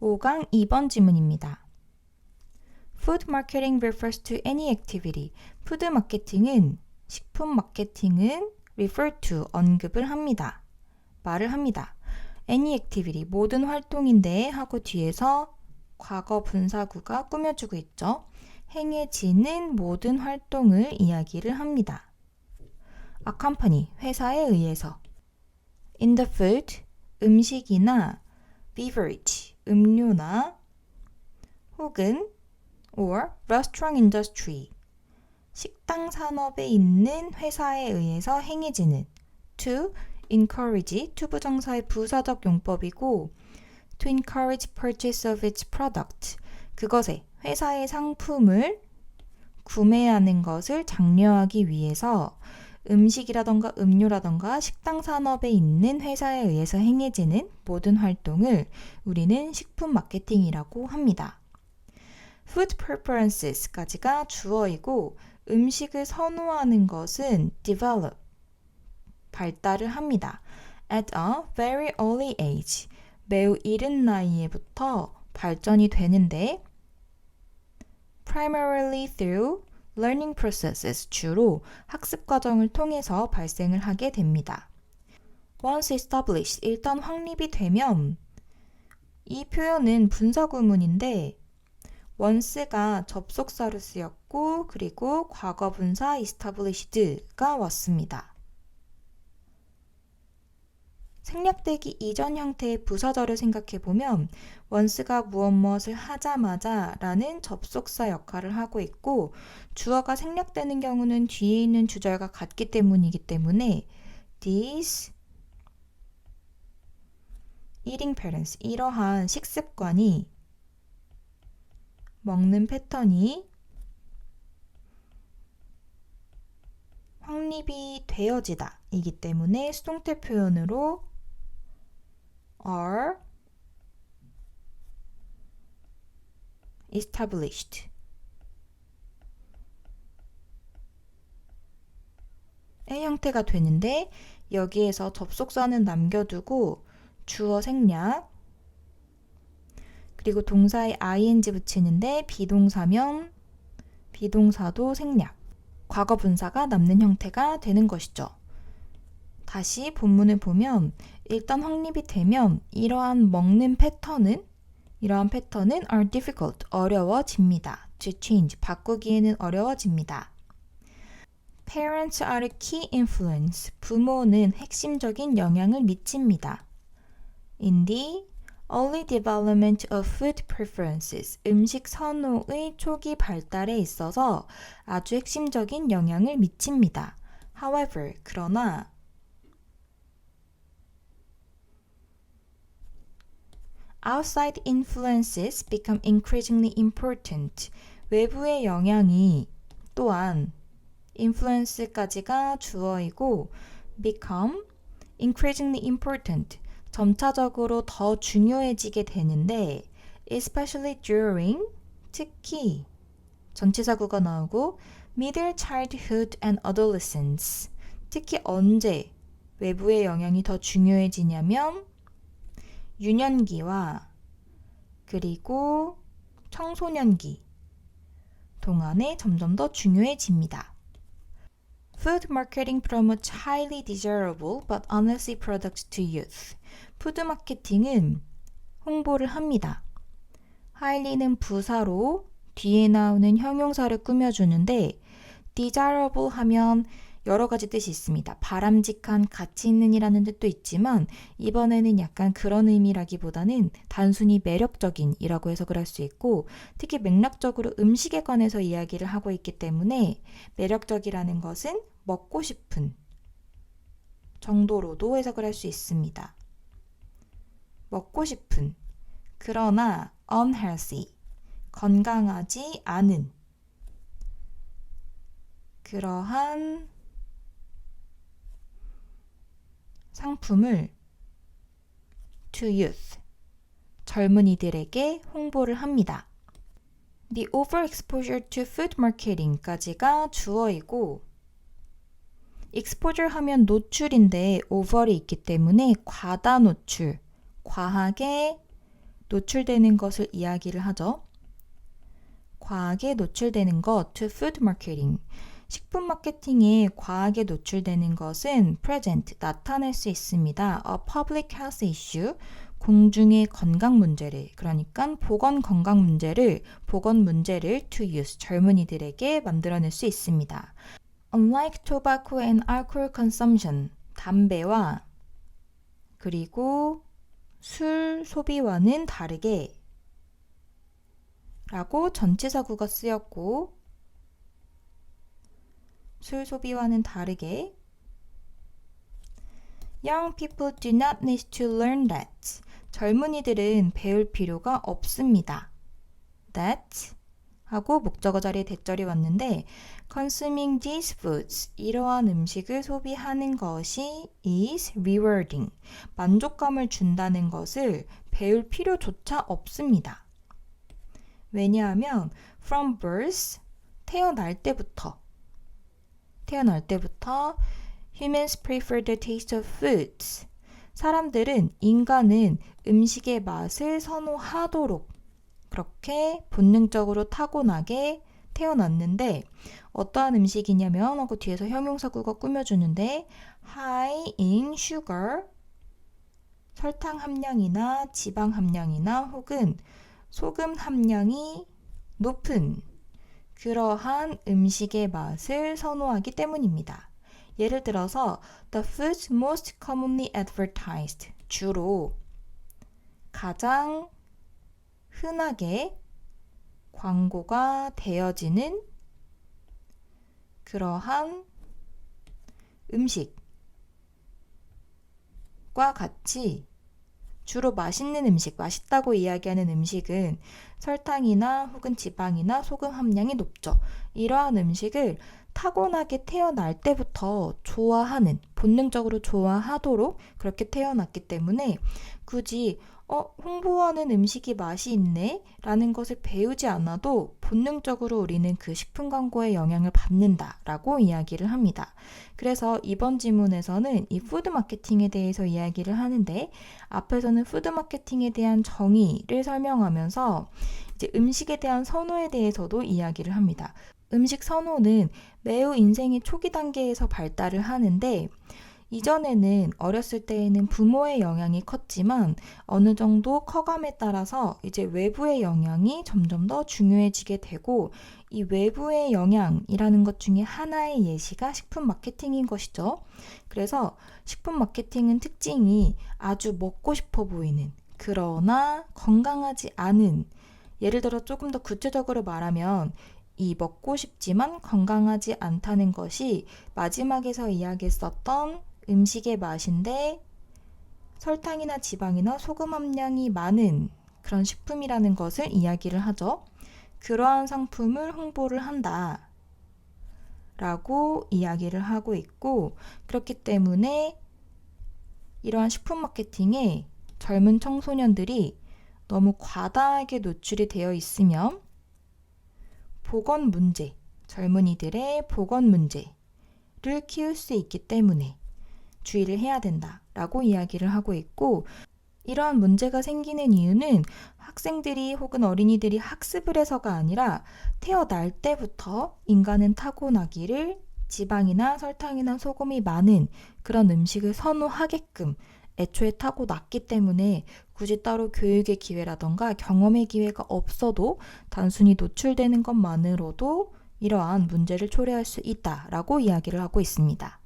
5강 2번 지문입니다. Food marketing refers to any activity. 푸드 마케팅은, 식품 마케팅은 refer to, 언급을 합니다. 말을 합니다. any activity, 모든 활동인데 하고 뒤에서 과거 분사구가 꾸며주고 있죠. 행해지는 모든 활동을 이야기를 합니다. accompany, 회사에 의해서. in the food, 음식이나 beverage, 음료나 혹은 or restaurant industry, 식당 산업에 있는 회사에 의해서 행해지는. to encourage, to 부정사의 부사적 용법이고 to encourage purchase of its product, 그것의 회사의 상품을 구매하는 것을 장려하기 위해서 음식이라던가 음료라던가 식당 산업에 있는 회사에 의해서 행해지는 모든 활동을 우리는 식품 마케팅이라고 합니다. Food preferences까지가 주어이고 음식을 선호하는 것은 develop, 발달을 합니다. At a very early age, 매우 이른 나이에부터 발전이 되는데 primarily through learning processes, 주로 학습 과정을 통해서 발생을 하게 됩니다. Once established, 일단 확립이 되면, 이 표현은 분사구문인데 once가 접속사로 쓰였고 그리고 과거 분사 established가 왔습니다. 생략되기 이전 형태의 부사절을 생각해보면 once가 무엇을 하자마자 라는 접속사 역할을 하고 있고 주어가 생략되는 경우는 뒤에 있는 주절과 같기 때문이기 때문에 these eating patterns, 이러한 식습관이, 먹는 패턴이 확립이 되어지다 이기 때문에 수동태 표현으로 are established 의 형태가 되는데 여기에서 접속사는 남겨두고 주어 생략 그리고 동사에 ing 붙이는데 비동사면 비동사도 생략, 과거 분사가 남는 형태가 되는 것이죠. 다시 본문을 보면 일단 확립이 되면 이러한 먹는 패턴은 are difficult, 어려워집니다. to change, 바꾸기에는 어려워집니다. Parents are a key influence, 부모는 핵심적인 영향을 미칩니다. In the early development of food preferences, 음식 선호의 초기 발달에 있어서 아주 핵심적인 영향을 미칩니다. However, 그러나 outside influences become increasingly important, 외부의 영향이 또한 influence까지가 주어이고 become increasingly important, 점차적으로 더 중요해지게 되는데 especially during, 특히 전치사구가 나오고 middle childhood and adolescence, 특히 언제 외부의 영향이 더 중요해지냐면 유년기와 그리고 청소년기 동안에 점점 더 중요해집니다. Food marketing promotes highly desirable but unhealthy products to youth. 푸드 마케팅은 홍보를 합니다. highly는 부사로 뒤에 나오는 형용사를 꾸며주는데 desirable 하면 여러 가지 뜻이 있습니다. 바람직한, 가치 있는 이라는 뜻도 있지만 이번에는 약간 그런 의미라기보다는 단순히 매력적인 이라고 해석을 할 수 있고 특히 맥락적으로 음식에 관해서 이야기를 하고 있기 때문에 매력적이라는 것은 먹고 싶은 정도로도 해석을 할 수 있습니다. 먹고 싶은, 그러나 unhealthy, 건강하지 않은 그러한 상품을 to youth, 젊은이들에게 홍보를 합니다. The overexposure to food marketing까지가 주어이고 exposure 하면 노출인데 over이 있기 때문에 과다 노출, 과하게 노출되는 것을 이야기를 하죠. 과하게 노출되는 것, to food marketing. 식품 마케팅에 과하게 노출되는 것은 present, 나타낼 수 있습니다. A public health issue, 공중의 건강 문제를, 그러니까 보건 문제를 to use, 젊은이들에게 만들어낼 수 있습니다. Unlike tobacco and alcohol consumption, 담배와 그리고 술 소비와는 다르게 라고 전치사구가 쓰였고, 술 소비와는 다르게 Young people do not need to learn that. 젊은이들은 배울 필요가 없습니다. That 하고 목적어 자리에 대절이 왔는데 consuming these foods, 이러한 음식을 소비하는 것이 is rewarding, 만족감을 준다는 것을 배울 필요조차 없습니다. 왜냐하면 from birth, 태어날 때부터 humans prefer the taste of foods. 인간은 음식의 맛을 선호하도록 그렇게 본능적으로 타고나게 태어났는데 어떠한 음식이냐면 하고 뒤에서 형용사구가 꾸며주는데 high in sugar, 설탕 함량이나 지방 함량이나 혹은 소금 함량이 높은 그러한 음식의 맛을 선호하기 때문입니다. 예를 들어서 the foods most commonly advertised, 주로 가장 흔하게 광고가 되어지는 그러한 음식과 같이 주로 맛있는 음식, 맛있다고 이야기하는 음식은 설탕이나 혹은 지방이나 소금 함량이 높죠. 이러한 음식을 타고나게 태어날 때부터 좋아하는, 본능적으로 좋아하도록 그렇게 태어났기 때문에 굳이 홍보하는 음식이 맛이 있네 라는 것을 배우지 않아도 본능적으로 우리는 그 식품 광고의 영향을 받는다라고 이야기를 합니다. 그래서 이번 지문에서는 이 푸드 마케팅에 대해서 이야기를 하는데 앞에서는 푸드 마케팅에 대한 정의를 설명하면서 이제 음식에 대한 선호에 대해서도 이야기를 합니다. 음식 선호는 매우 인생의 초기 단계에서 발달을 하는데 이전에는 어렸을 때에는 부모의 영향이 컸지만 어느 정도 커감에 따라서 이제 외부의 영향이 점점 더 중요해지게 되고 이 외부의 영향이라는 것 중에 하나의 예시가 식품 마케팅인 것이죠. 그래서 식품 마케팅은 특징이 아주 먹고 싶어 보이는 그러나 건강하지 않은, 예를 들어 조금 더 구체적으로 말하면 이 먹고 싶지만 건강하지 않다는 것이 마지막에서 이야기했었던 음식의 맛인데 설탕이나 지방이나 소금 함량이 많은 그런 식품이라는 것을 이야기를 하죠. 그러한 상품을 홍보를 한다 라고 이야기를 하고 있고, 그렇기 때문에 이러한 식품 마케팅에 젊은 청소년들이 너무 과다하게 노출이 되어 있으면 보건 문제, 젊은이들의 보건 문제를 키울 수 있기 때문에 주의를 해야 된다라고 이야기를 하고 있고, 이러한 문제가 생기는 이유는 학생들이 혹은 어린이들이 학습을 해서가 아니라 태어날 때부터 인간은 타고나기를 지방이나 설탕이나 소금이 많은 그런 음식을 선호하게끔 애초에 타고났기 때문에 굳이 따로 교육의 기회라던가 경험의 기회가 없어도 단순히 노출되는 것만으로도 이러한 문제를 초래할 수 있다라고 이야기를 하고 있습니다.